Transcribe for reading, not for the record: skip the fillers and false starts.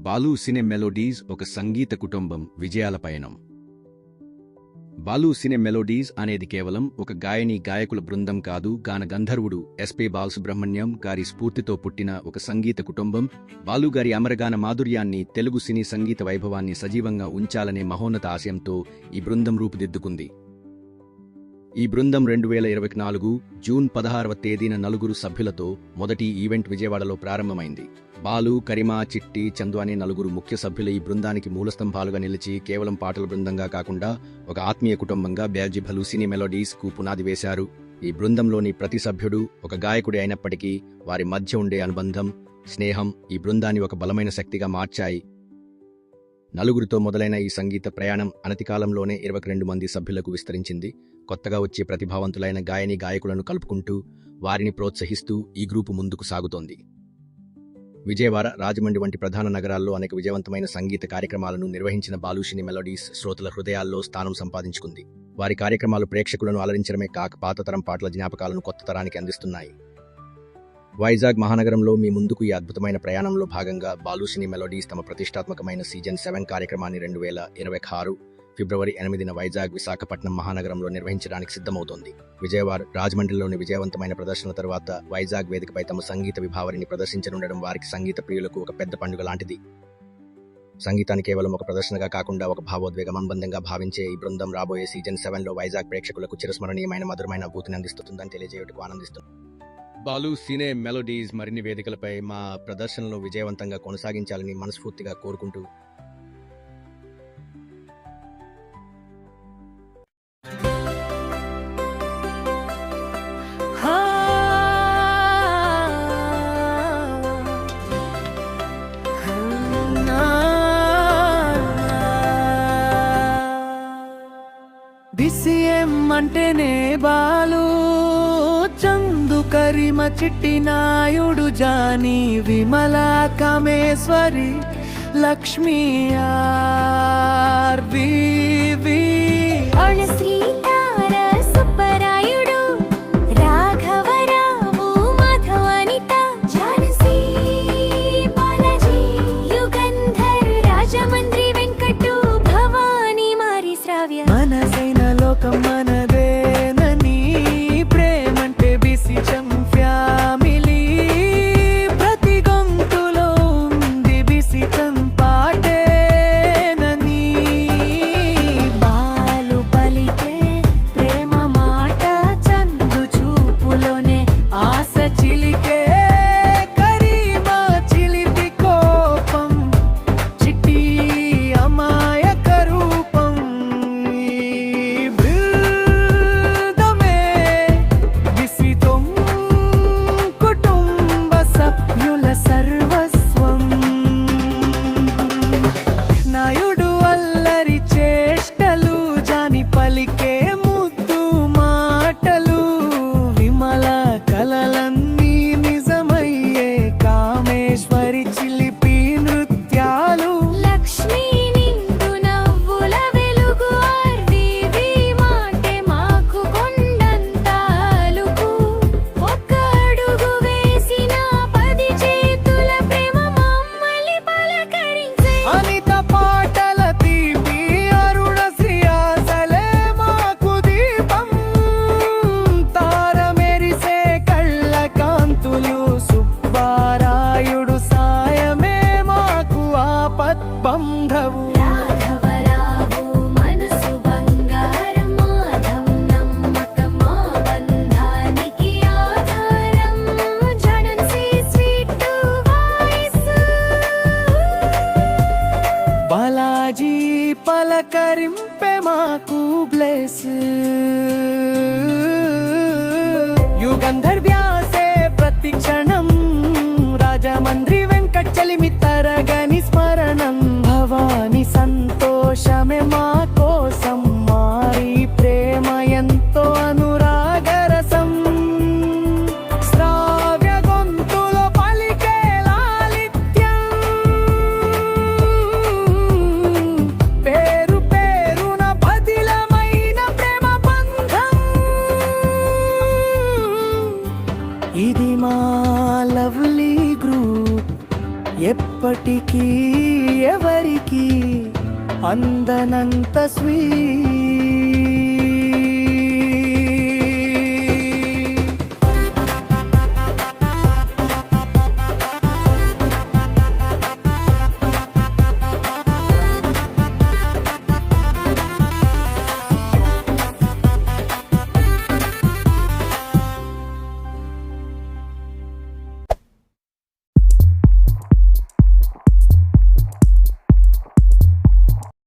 Balu సినే melodies ఒక సంగీత కుటుంబం విజయాల పయనం. బాలు సినే మెలోడీస్ అనేది కేవలం ఒక గాయకుల బృందం కాదు, గాన గంధర్వుడు ఎస్పి బాలసుబ్రహ్మణ్యం గారి స్ఫూర్తితో పుట్టిన ఒక సంగీత కుటుంబం. బాలు గారి అమరగాన మాధుర్యాన్ని, తెలుగు సినీ సంగీత వైభవాన్ని సజీవంగా ఉంచాలనే మహోన్నత ఆశయంతో ఈ బృందం రూపుదిద్దుకుంది. ఈ బృందం 2024 జూన్ 16వ తేదీన 9 సభ్యులతో మొదటి ఈవెంట్ విజయవాడలో ప్రారంభమైంది. బాలు, కరిమా, చిట్టి, చందు అనే 9 ముఖ్య సభ్యులు ఈ బృందానికి మూలస్తంభాలుగా నిలిచి కేవలం పాటల బృందంగా కాకుండా ఒక ఆత్మీయ కుటుంబంగా బాలు సినీ మెలోడీస్ కు పునాది వేశారు. ఈ బృందంలోని ప్రతి సభ్యుడు ఒక గాయకుడి అయినప్పటికీ వారి మధ్య ఉండే అనుబంధం, స్నేహం ఈ బృందాన్ని ఒక బలమైన శక్తిగా మార్చాయి. 9తో మొదలైన ఈ సంగీత ప్రయాణం అనతికాలంలోనే 22 మంది సభ్యులకు విస్తరించింది. కొత్తగా వచ్చే ప్రతిభావంతులైన గాయకులను కలుపుకుంటూ వారిని ప్రోత్సహిస్తూ ఈ గ్రూపు ముందుకు సాగుతోంది. విజయవాడ, రాజమండ్రి వంటి ప్రధాన నగరాల్లో అనేక విజయవంతమైన సంగీత కార్యక్రమాలను నిర్వహించిన బాలు సినీ మెలోడీస్ శ్రోతల హృదయాల్లో స్థానం సంపాదించుకుంది. వారి కార్యక్రమాలు ప్రేక్షకులను అలరించడమే కాక పాతతరం పాటల జ్ఞాపకాలను కొత్త తరానికి అందిస్తున్నాయి. వైజాగ్ మహానగరంలో మీ ముందుకు ఈ అద్భుతమైన ప్రయాణంలో భాగంగా బాలు సినీ మెలోడీస్ తమ ప్రతిష్టాత్మకమైన సీజన్ 7 కార్యక్రమాన్ని 2026 ఫిబ్రవరి 8న వైజాగ్, విశాఖపట్నం మహానగరంలో నిర్వహించడానికి సిద్ధమవుతోంది. విజయవాడ, రాజమండ్రిలోని విజయవంతమైన ప్రదర్శన తర్వాత వైజాగ్ వేదికపై తమ సంగీత విభావరిని ప్రదర్శించనుండడం వారికి సంగీత ప్రియులకు ఒక పెద్ద పండుగ లాంటిది. సంగీతాన్ని కేవలం ఒక ప్రదర్శనగా కాకుండా ఒక భావోద్వేగ సంబంధంగా భావించే ఈ బృందం రాబోయే సీజన్ 7లో వైజాగ్ ప్రేక్షకులకు చిరస్మరణీయమైన మధురమైన అనుభూతిని అందిస్తుందని తెలియజేయటకు ఆనందిస్తుంది. బాలు సినే మెలోడీస్ మరిన్ని వేదికలపై మా ప్రదర్శనలు విజయవంతంగా కొనసాగించాలని మనస్ఫూర్తిగా కోరుకుంటూ BCM అంటేనే బాలు, చందు, కరిమ, చిట్టి, నాయుడు, జానీ, విమల, కామేశ్వరి, లక్ష్మీ, ఆర్వివి, సుబ్బరాయుడు, రాఘవరావు, మాధవనిత, ఝాన్సీ, బాలాజీ, యుగంధర్, రాజమండ్రి వెంకటు, భవానీ, మారి, శ్రావ్య. మనసైన లోకం మనదేనని, ప్రేమంటే BCM ఫ్యామిలీ, ప్రతి గొంతులో ఉంది BCM పాటేనని. బాలు పలికే ప్రేమ మాట, చందు చూపులోనే ఆశ చిలికే, కరీమా చిలిపి కోపం, చిట్టి అమాయక రూపం. ఈ బృందమే BCM కుటుంబ సభ్యుల సర్వస్వం. నాయుడు అల్లరి చేష్టలు, జాని పలికే ముద్దు మాటలు, విమల కలలన్నీ నిజమయ్యే, కామేశ్వరి చిలిపి నృత్యాలు, లక్ష్మీ నిండు నవ్వుల వెలుగు, ఆర్వివి మాటే మాకు కొండంత అలుకు. ఒక్క అడుగు వేసిన 10 చేతుల ప్రేమ మమ్మల్ని పలకరించే. అనిత పాటల తీపి, అరుణ శ్రీయాసలే మాకు దీపం, తార మెరిసే కళ్ళ కాంతులు, సుబ్బారాయుడు సాయమే మాకు ఆపద్బంధవు. రాఘవరావు మనసు బంగారం, మాధవ్ నమ్మకం మా బంధానికి ఆధారం, ఝాన్సీ స్వీట్ వాయిస్. బాలాజీ పలకరింపే మాకు బ్లెస్, యుగంధర్ వ్యాసే ప్రతి క్షణం, రాజమండ్రి వెంకట్ చలిమి తరగని స్మరణం, భవాని సంతోషమే మా కోసం, మారి ప్రేమ ఎంతో అనురాగరసం, శ్రావ్య గొంతులో పలికే లాలిత్యం, పేరు పేరున బదిలమైన ప్రేమ బంధం. ఎవరికి అందనంత స్వీట్